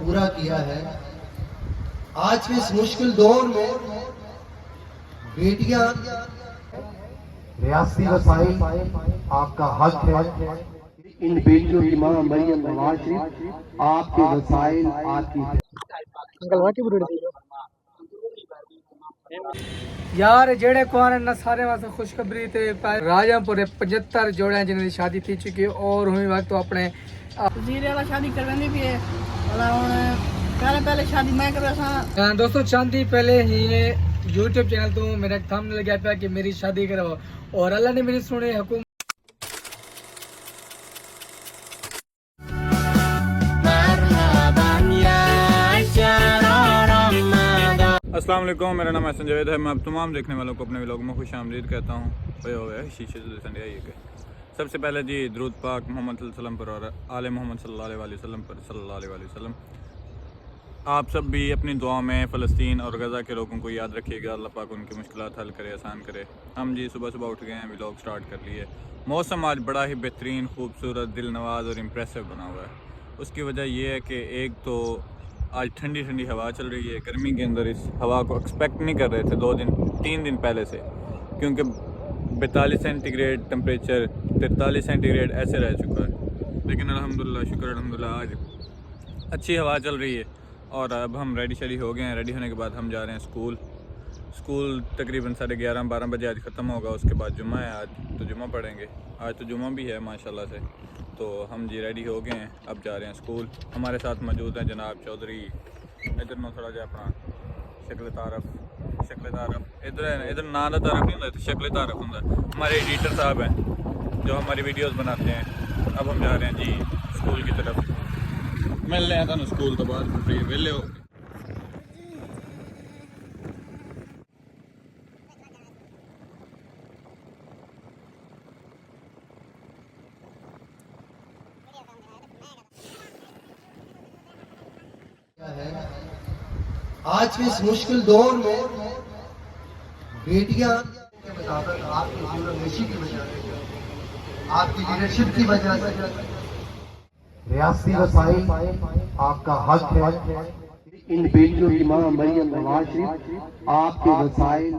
पूरा किया है। आज के इस मुश्किल दौर में बेटियां रियासती वसाइल आपका हक है। इन बेटियों की मां मरियम नवाज शरीफ आपके वसाइल आपकी यार जेड़े कुआरे न सारे वास्ते खुशखबरी थे राजमपुर 75 जोड़े जिन्हें की शादी थी चुकी है और हुई वक्त तो अपने जीरे वाला शादी करवानी भी है वाला पहले पहले शादी मैं कर रहा दोस्तों चांदी पहले ही यूट्यूब चैनल तो मेरा थंबनेल लगा पाया कि मेरी शादी करो और अल्लाह ने मेरी सुनी हुकूमत अस्सलाम वालेकुम, मेरा नाम एहसन जावेद है। मैं अब तमाम देखने वालों को अपने व्लॉग में खुश आमदीद कहता हूँ। शीशे से संडे आइए के सबसे पहले जी दरूद पाक मोहम्मद सल्लल्लाहु अलैहि वसल्लम पर और आले मोहम्मद सल्लल्लाहु अलैहि वसल्लम पर सल्लल्लाहु अलैहि वसल्लम। आप सब भी अपनी दुआ में फ़लस्तीन और गज़ा के लोगों को याद रखिएगा। अल्लाह पाक उनकी मुश्किलात हल करे, आसान करे। हम जी सुबह सुबह उठ गए हैं, व्लॉग स्टार्ट कर लिए। मौसम आज बड़ा ही बेहतरीन, खूबसूरत, दिल नवाज और इम्प्रेसिव बना हुआ है। उसकी वजह यह है कि एक तो आज ठंडी ठंडी हवा चल रही है। गर्मी के अंदर इस हवा को एक्सपेक्ट नहीं कर रहे थे 3 दिन पहले से, क्योंकि 42 सेंटीग्रेड टेम्परेचर, 43 सेंटीग्रेड ऐसे रह चुका है। लेकिन अल्हम्दुलिल्लाह, शुक्र अल्हम्दुलिल्लाह, आज अच्छी हवा चल रही है। और अब हम रेडी शेडी हो गए हैं। रेडी होने के बाद हम जा रहे हैं स्कूल तकरीबन 11:30-12 बजे आज ख़त्म होगा। उसके बाद जुम्मा है, आज तो जुम्मा पढ़ेंगे। आज तो जुम्मा भी है माशाल्लाह से। तो हम जी रेडी हो गए हैं, अब जा रहे हैं स्कूल। हमारे साथ मौजूद हैं जनाब चौधरी। इधर ना थोड़ा जा अपना शक्ल तारफ इधर ना दा तारफ नहीं होता, शक्ल तारफ होता। हमारे एडिटर साहब हैं जो हमारी वीडियोस बनाते हैं। अब हम जा रहे हैं जी स्कूल की तरफ। मिल रहे हैं तुम स्कूल तो बाद फ्री वेले हो। आज के इस मुश्किल दौर में बेटियां के मुताबिक आपकी दूरंदेशी की वजह से, आपकी लीडरशिप की वजह से रियासती वसाइल आपका हक है। इन बेटियों की मां मरियम नवाज शरीफ आपके वसाइल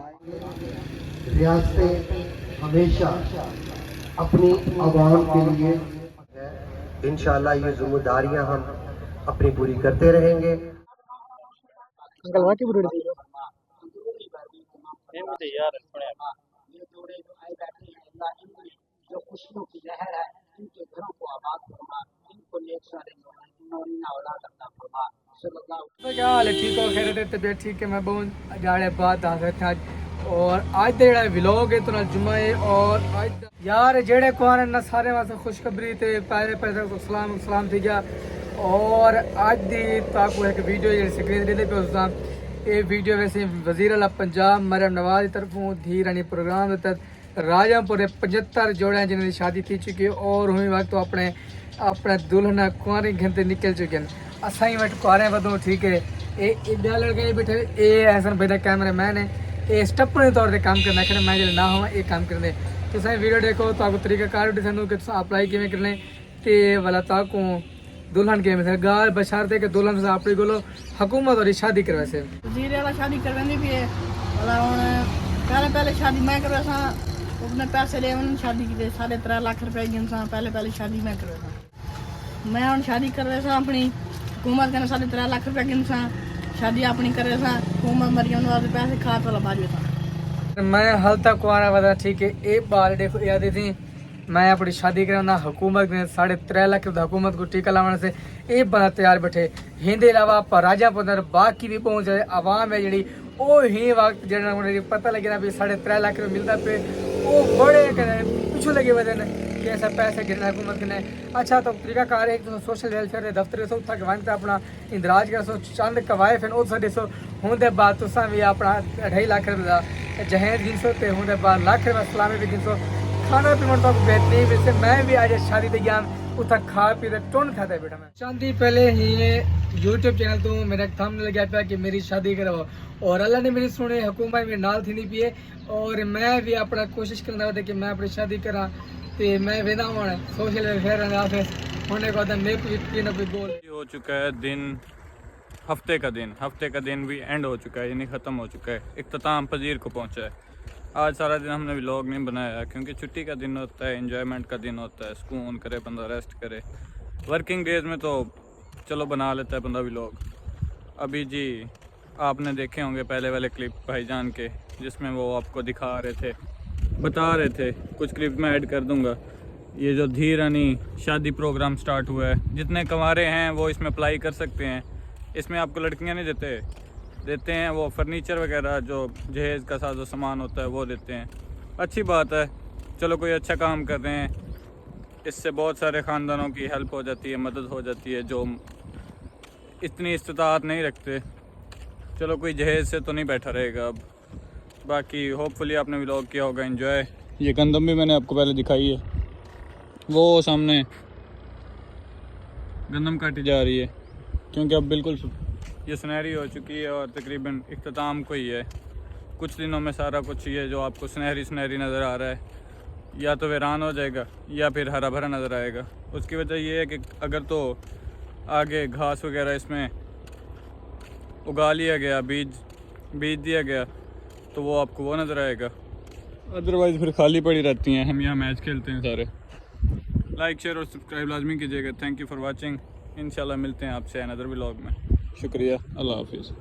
रियासतें हमेशा अपनी आवाम के लिए इंशाअल्लाह ये जिम्मेदारियां हम अपनी पूरी करते रहेंगे। अंकल वाकई बुरी थी जो खुशियों की लहर है इनके घरों को आबाद फरमा, इनको नेक सारे औलाद अता फरमा। तो क्या हाल है? ठीक हो? खैर है? तबीयत ठीक है? मैं बहुत जाड़े बाद आज और आज दे जेड़ा व्लॉग है तो ना जुम्मा है। और आज यार जेड़े कुआरे न सारे वास्ते खुशखबरी थे पहले पहले सलाम थी गया। और आज दी ताकू एक वीडियो जी स्क्रीन दे पे उसका ये वीडियो वैसे वज़ीर आला पंजाब मरियम नवाज की तरफों धी रानी प्रोग्राम के तहत राजमपुर 75 जोड़े जिन्हें की शादी थी चुकी है और हुई वक्त तो अपने दुल्हन कुआरे घंटे निकल चुके हैं। असाई वट कुआरे बदो ठीक है। ये इदा लड़के बैठे ये एहसन भाई कैमरा मैन है, ये स्टप्पन तौर पर काम करना खड़े मैं जो ना हो ये काम करने। तो सही वीडियो देखो तो आपको तरीकाकार भी दसूँ कि अप्लाई किमें करने ते वाला ताकू दुल्हन के मिसाल गाल बशारते के दुल्हन से अपनी गोलो हुकूमत और शादी करवा से जीरे वाला शादी करवानी भी है वाला पहले पहले शादी मैं कर रहा अपने पैसे ले शादी की 3.5 लाख रुपए गिनसा। पहले शादी मैं कर रहा मैं हूँ शादी कर रहा अपनी हुकूमत के 3.5 लाख रुपए गिनसा शादी अपनी कर रहा हुकूमत मरियम नवाज पैसे खात वाला बाजू था। मैं हल तक कुआरा बता ठीक है। एक बार देखो याद थी मैं अपनी शादी कराना हुकूमत ने 3.5 लाख हुकूमत को टीका लाने से एक बंदा तैयार बैठे। हिंदे अलावा राजा पुंदर बाकी भी पहुंचे आवाम है जी वो ही वक्त जो पता लगे ना भी 3.5 लाख रुपये मिलता पे वो बड़े पिछू लगे वजह ने कि ऐसा पैसे गिरना हुकूमत ने। अच्छा तो तरीकाकार एक तो सोशल वेलफेयर के दफ्तर सो तक वन अपना इंदराज कर सो चंद कवाए फिर उस सो होंगे बाद तुसा भी अपना 2.5 लाख रुपये जहेज गिनसो तो होंगे बाद लाख रुपये सलामी भी गिनसो। खाना पीना तो बेहतरीन वैसे मैं भी आज शादी ते गया उतना खा पी टोन खाता बैठा। मैं चांदी पहले ही यूट्यूब चैनल तो मेरा थंबनेल लगा पाया कि मेरी शादी करो और अल्लाह ने मेरी सुने हुकूमत मेरे नाल थी नहीं पिए और मैं भी अपना कोशिश करना था कि मैं अपनी शादी करा तो मैं वेदा होना सोशल वेलफेयर होने को मेरे को भी कोई ना कोई गोल हो चुका है दिन हफ्ते का दिन भी एंड हो चुका है, यानी ख़त्म हो चुका है, इख्तिताम पजीर को पहुंचा है। आज सारा दिन हमने व्लॉग नहीं बनाया क्योंकि छुट्टी का दिन होता है, एंजॉयमेंट का दिन होता है, सुकून करे बंदा, रेस्ट करे। वर्किंग डेज में तो चलो बना लेता है बंदा व्लॉग। अभी जी आपने देखे होंगे पहले वाले क्लिप भाईजान के, जिसमें वो आपको दिखा रहे थे, बता रहे थे, कुछ क्लिप में ऐड कर दूंगा। ये जो धीरानी शादी प्रोग्राम स्टार्ट हुआ है, जितने कंवारे हैं वो इसमें अप्लाई कर सकते हैं। इसमें आपको लड़कियां नहीं देते हैं, वो फर्नीचर वगैरह जो जहेज़ का साजो सामान होता है वो देते हैं। अच्छी बात है, चलो कोई अच्छा काम कर रहे हैं, इससे बहुत सारे ख़ानदानों की हेल्प हो जाती है, मदद हो जाती है जो इतनी इस्तात नहीं रखते। चलो कोई जहेज़ से तो नहीं बैठा रहेगा अब। बाकी होपफुली आपने व्लॉग किया होगा एंजॉय। ये गंदम भी मैंने आपको पहले दिखाई है, वो सामने गंदम काटी जा रही है क्योंकि अब बिल्कुल ये सुनहरी हो चुकी है और तकरीबन इख्तिताम को ही है। कुछ दिनों में सारा कुछ ये जो आपको सुनहरी नज़र आ रहा है या तो वीरान हो जाएगा या फिर हरा भरा नज़र आएगा। उसकी वजह ये है कि अगर तो आगे घास वगैरह इसमें उगा लिया गया, बीज दिया गया, तो वो आपको वो नज़र आएगा। अदरवाइज़ फिर खाली पड़ी रहती हैं। हम यहाँ मैच खेलते हैं सारे। लाइक शेयर और सब्सक्राइब लाजमी कीजिएगा। Thank you for watching. इंशाल्लाह मिलते हैं आपसे अनदर व्लॉग में। शुक्रिया, अल्लाह हाफिज़।